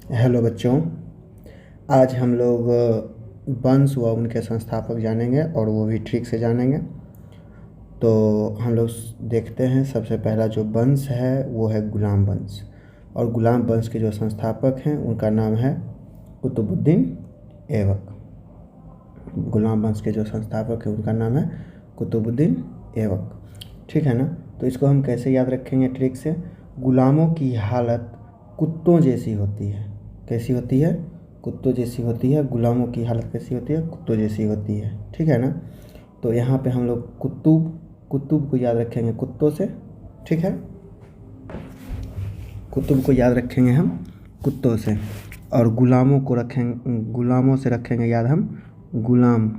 Hello बच्चों। आज हम लोग वंश व उनके संस्थापक जानेंगे और वो भी ठीक से जानेंगे। तो हम लोग देखते हैं, सबसे पहला जो वंश है वो है गुलाम वंश। और गुलाम वंश के जो संस्थापक हैं उनका नाम है कुतुबुद्दीन ऐबक। गुलाम वंश के जो संस्थापक हैं उनका नाम है कुतुबुद्दीन ऐबक। ठीक है ना। तो इसको हम कैसे याद रखेंगे ट्रिक से? गुलामों की हालत कुत्तों जैसी होती है। कैसी होती है? कुत्तों जैसी होती है। गुलामों की हालत कैसी होती है? कुत्तों जैसी होती है। ठीक है ना। तो यहाँ पे हम लोग कुतुब को याद रखेंगे कुत्तों से। ठीक है, कुतुब को याद रखेंगे हम कुत्तों से, और गुलामों को रखेंगे, गुलामों से रखेंगे याद हम गुलाम।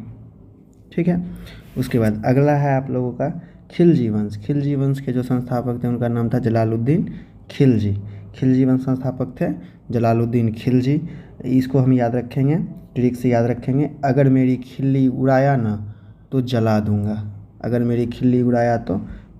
ठीक है। उसके बाद अगला है आप लोगों का खिलजी वंश। खिलजी वंश के जो संस्थापक थे उनका नाम था जलालुद्दीन खिलजी। खिलजी वंश संस्थापक थे जलालुद्दीन खिलजी। इसको हम याद रखेंगे, ट्रिक से याद रखेंगे। अगर मेरी खिल्ली उड़ाया ना तो जला दूंगा। अगर मेरी खिल्ली उड़ाया तो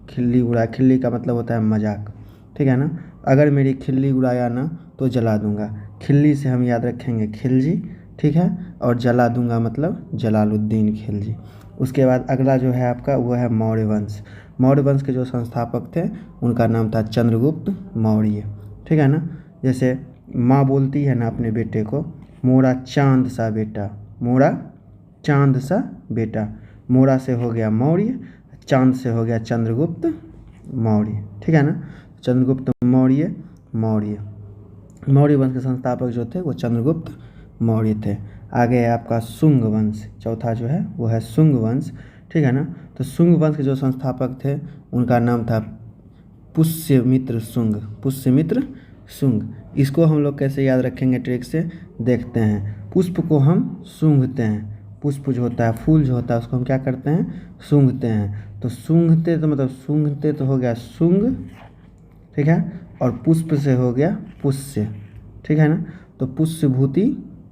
खिल्ली का मतलब होता है मजाक। ठीक है ना। अगर मेरी खिल्ली उड़ाया ना तो जला दूंगा। खिल्ली से हम याद रखेंगे खिलजी। ठीक है। और जला दूंगा मतलब जलालुद्दीन खिलजी। उसके बाद अगला जो है आपका वो है मौर्य वंश। मौर्य वंश के जो संस्थापक थे उनका नाम था चंद्रगुप्त मौर्य। ठीक है ना। जैसे माँ बोलती है ना अपने बेटे को, मोरा चांद सा बेटा, मोरा चांद सा बेटा। मोरा से हो गया मौर्य, चांद से हो गया चंद्रगुप्त मौर्य। ठीक है ना। चंद्रगुप्त मौर्य मौर्य वंश के संस्थापक जो थे वो चंद्रगुप्त मौर्य थे। आगे है आपका शुंग वंश। चौथा जो है वो है शुंग वंश। ठीक है ना। तो शुंग वंश के जो संस्थापक थे उनका नाम था पुष्यमित्र शुंग। पुष्यमित्र शुंग। इसको हम लोग कैसे याद रखेंगे ट्रिक से? देखते हैं। पुष्प को हम सूंघते हैं। पुष्प जो होता है, फूल जो होता है, उसको हम क्या करते हैं? सूंघते हैं। तो सूंघते तो मतलब सूंघते तो हो गया शुंग। ठीक है। और पुष्प से हो गया पुष्य। ठीक है ना। तो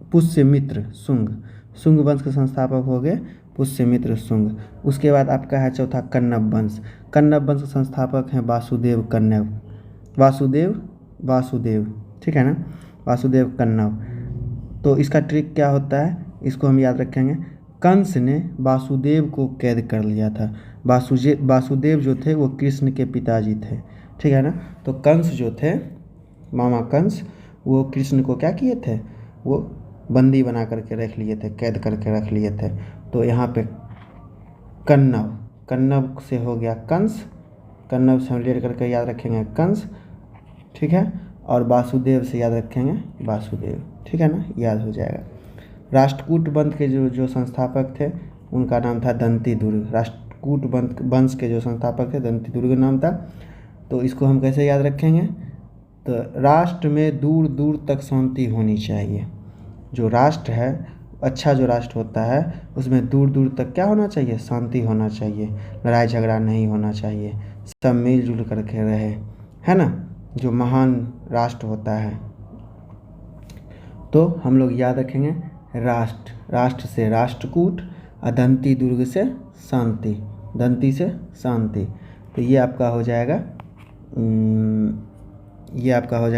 पुष्यमित्र शुंग। शुंग वंश के संस्थापक हो गए पुष्यमित्र शुंग। उसके बाद आपका है चौथा कण्व वंश। कण्व वंश के संस्थापक हैं वासुदेव कण्व। वासुदेव। ठीक है ना। वासुदेव कण्व। तो इसका ट्रिक क्या होता है, इसको हम याद रखेंगे। कंस ने वासुदेव को कैद कर लिया था। वासुदेव जो थे वो कृष्ण के पिताजी थे। ठीक है ना। तो कंस जो थे, मामा कंस, वो कृष्ण को क्या किए थे? वो बंदी बना करके रख लिए थे, कैद करके रख लिए थे। तो यहाँ पे कण्व से हो गया कंस। कण्व से हम लेट करके याद रखेंगे कंस। ठीक है। और वासुदेव से याद रखेंगे वासुदेव। ठीक है ना, याद हो जाएगा। राष्ट्रकूट वंश के जो संस्थापक थे उनका नाम था दंती दुर्ग। राष्ट्रकूट वंश के जो संस्थापक थे दंती दुर्ग नाम था। तो इसको हम कैसे याद रखेंगे? तो राष्ट्र में दूर दूर तक शांति होनी चाहिए। जो राष्ट्र है, अच्छा जो राष्ट्र होता है उसमें दूर दूर तक क्या होना चाहिए? शांति होना चाहिए। लड़ाई झगड़ा नहीं होना चाहिए, सब मिलजुल करके रहे, है ना। जो महान राष्ट्र होता है। तो हम लोग याद रखेंगे राष्ट्र से राष्ट्रकूट, और दंती दुर्ग से शांति, दंती से शांति। तो ये आपका हो जाएगा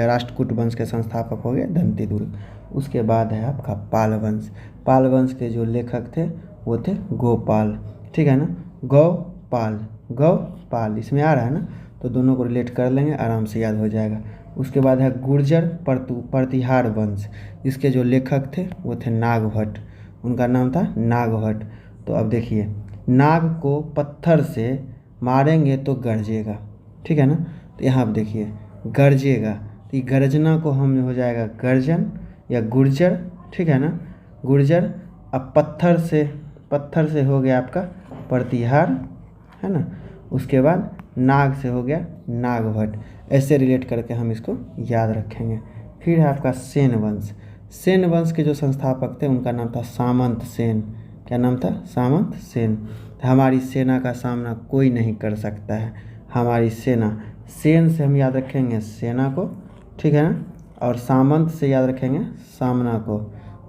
राष्ट्रकूट वंश के संस्थापक हो गए दंती दुर्ग। उसके बाद है आपका पाल वंश। पाल वंश के जो लेखक थे वो थे गोपाल। ठीक है ना। गौपाल इसमें आ रहा है ना, तो दोनों को रिलेट कर लेंगे, आराम से याद हो जाएगा। उसके बाद है गुर्जर प्रतिहार वंश। इसके जो लेखक थे वो थे नागभट्ट। उनका नाम था नागभट्ट। तो अब देखिए, नाग को पत्थर से मारेंगे तो गरजेगा। ठीक है ना। तो यहाँ आप देखिए गरजेगा, तो गर्जना को हम हो जाएगा गर्जन या गुर्जर। ठीक है ना, गुर्जर। अब पत्थर से हो गया आपका प्रतिहार, है ना। उसके बाद नाग से हो गया नागभट्ट। ऐसे रिलेट करके हम इसको याद रखेंगे। फिर है आपका सेन वंश। सेन वंश के जो संस्थापक थे उनका नाम था सामंत सेन। क्या नाम था? सामंत सेन। हमारी सेना का सामना कोई नहीं कर सकता है। हमारी सेना, सेन से हम याद रखेंगे सेना को। ठीक है ना। और सामंत से याद रखेंगे सामना को,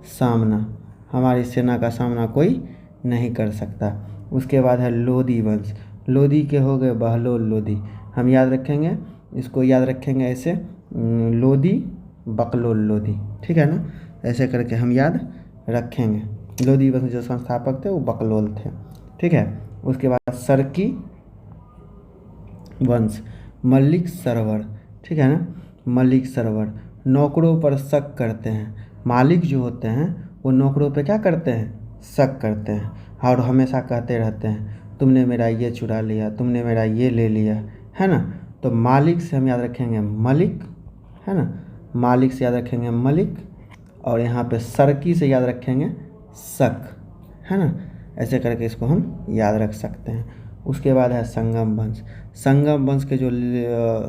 सामना। हमारी सेना का सामना कोई नहीं कर सकता। उसके बाद है लोदी वंश। लोदी के हो गए बहलोल लोदी। हम याद रखेंगे, इसको याद रखेंगे ऐसे, लोदी बकलोल लोदी। ठीक है ना, ऐसे करके हम याद रखेंगे। लोदी वंश जो संस्थापक थे वो बकलोल थे। ठीक है, उसके बाद सरकी वंश, मलिक सरवर। ठीक है ना, मलिक सरवर नौकरों पर शक करते हैं। मालिक जो होते हैं वो नौकरों पे क्या करते हैं, शक करते हैं और हमेशा कहते रहते हैं तुमने मेरा ये चुरा लिया, तुमने मेरा ये ले लिया, है ना। तो मालिक से हम याद रखेंगे मलिक, है ना, मालिक से याद रखेंगे मलिक, और यहाँ पे सरकी से याद रखेंगे शक, है ना। ऐसे करके इसको हम याद रख सकते हैं। उसके बाद है संगम वंश। संगम वंश के जो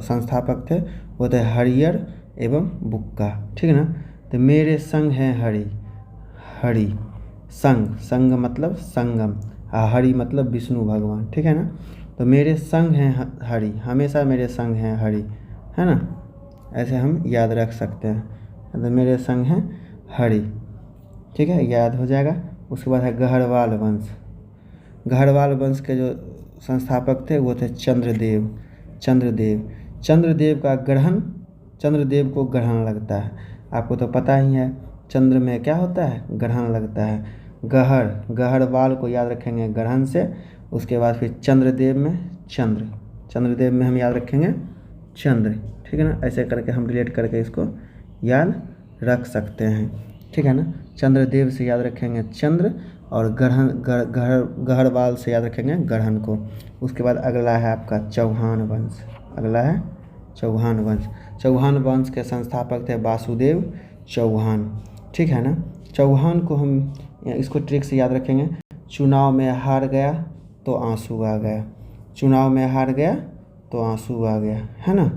संस्थापक थे वो थे हरियर एवं बुक्का। ठीक है ना, तो मेरे संग हैं हरि, हरि संग, संग मतलब संगम, हरि मतलब विष्णु भगवान। ठीक है ना, तो मेरे संग हैं हरि, हमेशा मेरे संग हैं हरि, है ना। ऐसे हम याद रख सकते हैं, तो मेरे संग हैं हरि। ठीक है, याद हो जाएगा। उसके बाद है गहरवाल वंश। गहरवाल वंश के जो संस्थापक थे वो थे चंद्रदेव। चंद्रदेव, चंद्रदेव का ग्रहण, चंद्रदेव को ग्रहण लगता है, आपको तो पता ही है चंद्र में क्या होता है, ग्रहण लगता है। गहर, गहरवाल को याद रखेंगे ग्रहण से। उसके बाद फिर चंद्रदेव में चंद्र, चंद्रदेव में हम याद रखेंगे चंद्र। ठीक है ना, ऐसे करके हम रिलेट करके इसको याद रख सकते हैं। ठीक है ना, चंद्रदेव से याद रखेंगे चंद्र, और ग्रहण गहरवाल से याद रखेंगे ग्रहण को। उसके बाद अगला है आपका चौहान वंश। अगला है चौहान वंश। चौहान वंश के संस्थापक थे वासुदेव चौहान। ठीक है ना, चौहान को हम इसको ट्रिक से याद रखेंगे। चुनाव में हार गया तो आंसू आ गया, चुनाव में हार गया तो आंसू आ गया, है ना।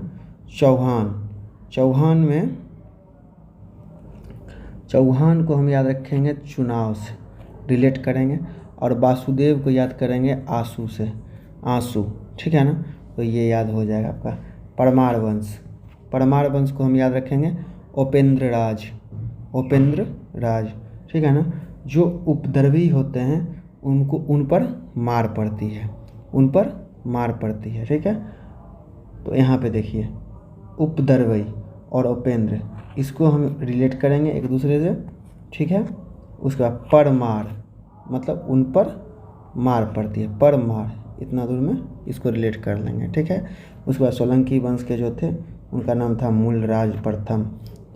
चौहान, चौहान में, चौहान को हम याद रखेंगे चुनाव से रिलेट करेंगे, और वासुदेव को याद करेंगे आंसू से, आंसू। ठीक है ना, तो ये याद हो जाएगा आपका। परमार वंश, परमार वंश को हम याद रखेंगे उपेंद्र राज, उपेंद्र राज। ठीक है ना, जो उपद्रवी होते हैं उनको, उन पर मार पड़ती है, उन पर मार पड़ती है। ठीक है, तो यहाँ पे देखिए उपद्रवी और उपेंद्र, इसको हम रिलेट करेंगे एक दूसरे से। ठीक है, उसके बाद परमार मतलब उन पर मार पड़ती है, परमार, इतना दूर में इसको रिलेट कर लेंगे। ठीक है, उसके बाद सोलंकी वंश के जो थे उनका नाम था मूलराज प्रथम,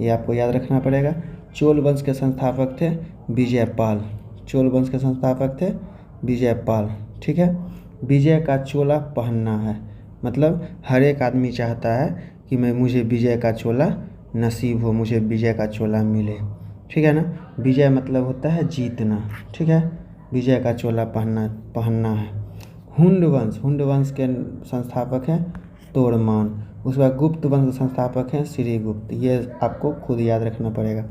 ये आपको याद रखना पड़ेगा। चोल वंश के संस्थापक थे विजयपाल, चोल वंश के संस्थापक थे विजयपाल। ठीक है, विजय का चोला पहनना है, मतलब हर एक आदमी चाहता है कि मुझे विजय का चोला नसीब हो, मुझे विजय का चोला मिले। ठीक है ना, विजय मतलब होता है जीतना। ठीक है, विजय का चोला पहनना है। हुंड वंश, हुंड वंश के संस्थापक हैं तोड़मान। उसके बाद गुप्त वंश के संस्थापक हैं श्रीगुप्त, ये आपको खुद याद रखना पड़ेगा।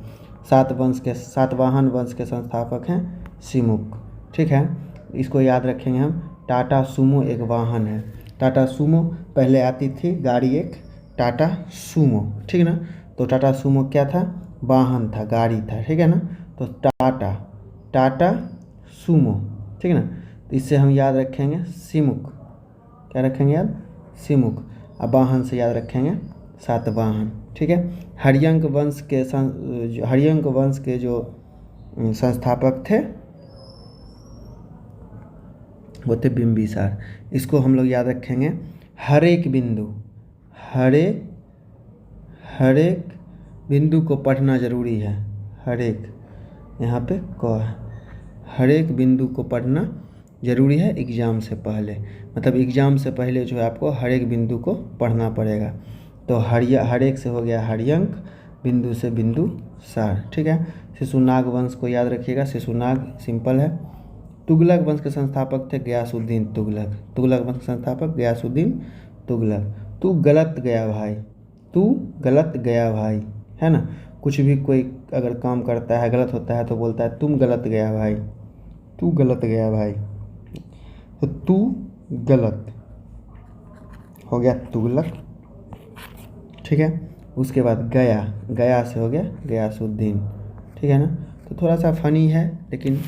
सातवाहन वंश के संस्थापक हैं सिमुक। ठीक है, इसको याद रखेंगे हम। टाटा सूमो एक वाहन है, टाटा सूमो पहले आती थी गाड़ी एक टाटा सूमो। ठीक है ना, तो टाटा सूमो क्या था, वाहन था, गाड़ी था। ठीक है ना, तो टाटा, टाटा सूमो। ठीक है ना, तो इससे हम याद रखेंगे सिमुक, क्या रखेंगे याद, सिमुक। अब वाहन से याद रखेंगे सातवाहन। ठीक है, हरियंक वंश के हरियंक वंश के जो संस्थापक थे वो थे बिंबिसार। इसको हम लोग याद रखेंगे हर एक बिंदु, हर एक बिंदु को पढ़ना जरूरी है। हर एक, यहाँ पे क है, हर एक बिंदु को पढ़ना जरूरी है एग्ज़ाम से पहले, मतलब एग्ज़ाम से पहले जो है आपको हर एक बिंदु को पढ़ना पड़ेगा। तो हर एक से हो गया हरियंक, बिंदु से बिंदु सार। ठीक है, शिशुनाग वंश को याद रखिएगा, शिशुनाग सिंपल है। तुगलक वंश के संस्थापक थे गयासुद्दीन तुगलक, तुगलक वंश के संस्थापक गयासुद्दीन तुगलक। तू गलत गया भाई, तू गलत गया भाई, है ना। कुछ भी कोई अगर काम करता है गलत होता है तो बोलता है तुम गलत गया भाई, तू गलत गया भाई, तो तू गलत हो गया तुगलक। ठीक है, उसके बाद गया, गया से हो गया गयासुद्दीन। ठीक है ना, तो थोड़ा सा फनी है लेकिन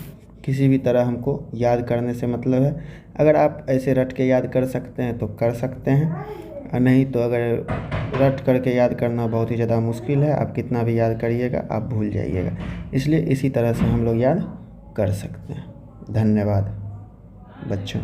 किसी भी तरह हमको याद करने से मतलब है। अगर आप ऐसे रट के याद कर सकते हैं तो कर सकते हैं, और नहीं तो अगर रट करके याद करना बहुत ही ज़्यादा मुश्किल है। आप कितना भी याद करिएगा आप भूल जाइएगा, इसलिए इसी तरह से हम लोग याद कर सकते हैं। धन्यवाद बच्चों।